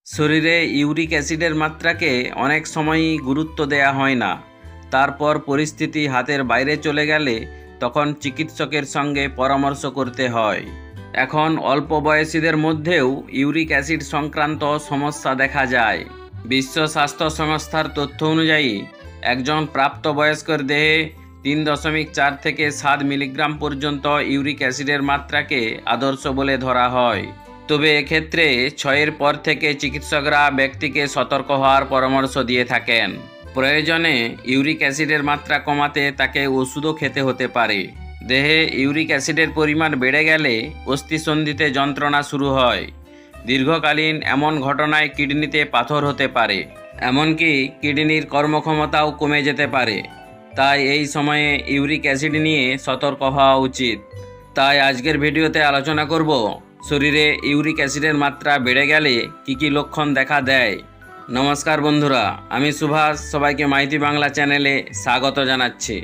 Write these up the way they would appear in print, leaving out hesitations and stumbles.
শরীরে ইউরিক অ্যাসিডের মাত্রাকে অনেক সময়ই গুরুত্ব দেয়া হয় না। তারপর পরিস্থিতি হাতের বাইরে চলে গেলে তখন চিকিৎসকের সঙ্গে পরামর্শ করতে হয়। এখন অল্প বয়সীদের মধ্যেও ইউরিক অ্যাসিড সংক্রান্ত সমস্যা দেখা যায়। বিশ্ব স্বাস্থ্য সংস্থার তথ্য অনুযায়ী একজন প্রাপ্তবয়স্কর দেহে 3.4 থেকে 7 মিলিগ্রাম পর্যন্ত ইউরিক অ্যাসিডের মাত্রাকে আদর্শ বলে ধরা হয়। তবে এক্ষেত্রে 6-এর পর থেকে চিকিৎসকরা ব্যক্তিকে সতর্ক হওয়ার পরামর্শ দিয়ে থাকেন। প্রয়োজনে ইউরিক অ্যাসিডের মাত্রা কমাতে তাকে ওষুধও খেতে হতে পারে। দেহে ইউরিক অ্যাসিডের পরিমাণ বেড়ে গেলে অস্থিসন্ধিতে যন্ত্রণা শুরু হয়। দীর্ঘকালীন এমন ঘটনায় কিডনিতে পাথর হতে পারে, এমনকি কিডনির কর্মক্ষমতাও কমে যেতে পারে। তাই এই সময়ে ইউরিক অ্যাসিড নিয়ে সতর্ক হওয়া উচিত। তাই আজকের ভিডিওতে আলোচনা করব শরীরে ইউরিক অ্যাসিডের মাত্রা বেড়ে গেলে কি কি লক্ষণ দেখা দেয়। নমস্কার বন্ধুরা, আমি সুভাষ, সবাইকে মাইতি বাংলা চ্যানেলে স্বাগত জানাচ্ছি।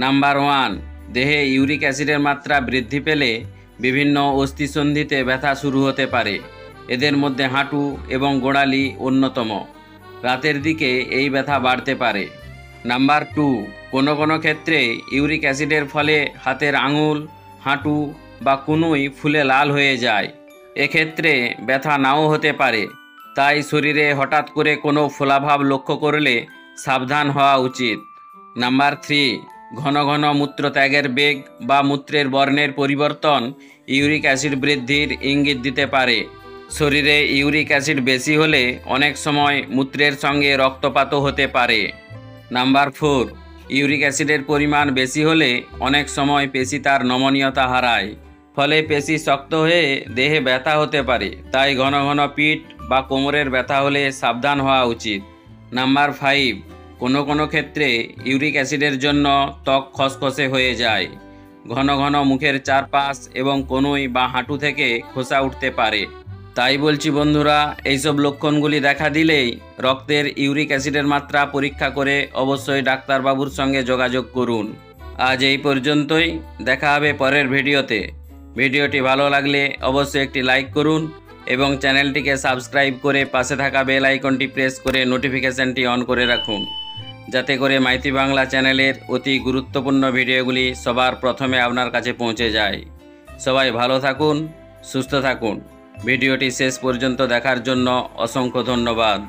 নাম্বার 1, দেহে ইউরিক অ্যাসিডের মাত্রা বৃদ্ধি পেলে বিভিন্ন অস্থিসন্ধিতে ব্যথা শুরু হতে পারে। এদের মধ্যে হাঁটু এবং গোড়ালি অন্যতম। রাতের দিকে এই ব্যথা বাড়তে পারে। নাম্বার 2, কোনো ক্ষেত্রে ইউরিক অ্যাসিডের ফলে হাতের আঙুল, হাঁটু বা কনুই ফুলে লাল হয়ে যায়। এক্ষেত্রে ব্যথা নাও হতে পারে। তাই শরীরে হঠাৎ করে কোনো ফোলাভাব লক্ষ্য করলে সাবধান হওয়া উচিত। নাম্বার 3, ঘন মূত্রত্যাগের বেগ বা মূত্রের বর্ণের পরিবর্তন ইউরিক অ্যাসিড বৃদ্ধির ইঙ্গিত দিতে পারে। শরীরে ইউরিক অ্যাসিড বেশি হলে অনেক সময় মূত্রের সঙ্গে রক্তপাতও হতে পারে। নাম্বার 4, ইউরিক অ্যাসিডের পরিমাণ বেশি হলে অনেক সময় পেশি তার নমনীয়তা হারায়। ফলে পেশি শক্ত হয়ে দেহে ব্যথা হতে পারে। তাই ঘন পিঠ বা কোমরের ব্যথা হলে সাবধান হওয়া উচিত। নাম্বার 5, কোনো ক্ষেত্রে ইউরিক অ্যাসিডের জন্য ত্বক খসখসে হয়ে যায়। ঘন মুখের চারপাশ এবং কনুই বা হাঁটু থেকে খোসা উঠতে পারে। তাই বলছি বন্ধুরা, এইসব লক্ষণগুলি দেখা দিলেই রক্তের ইউরিক অ্যাসিডের মাত্রা পরীক্ষা করে অবশ্যই ডাক্তারবাবুর সঙ্গে যোগাযোগ করুন। আজ এই পর্যন্তই, দেখা হবে পরের ভিডিওতে। ভিডিওটি ভালো লাগলে অবশ্যই একটি লাইক করুন এবং চ্যানেলটিকে সাবস্ক্রাইব করে পাশে থাকা বেল আইকনটি প্রেস করে নোটিফিকেশানটি অন করে রাখুন, যাতে করে মাইতি বাংলা চ্যানেলের অতি গুরুত্বপূর্ণ ভিডিওগুলি সবার প্রথমে আপনার কাছে পৌঁছে যায়। সবাই ভালো থাকুন, সুস্থ থাকুন। ভিডিওটি শেষ পর্যন্ত দেখার জন্য অসংখ্য ধন্যবাদ।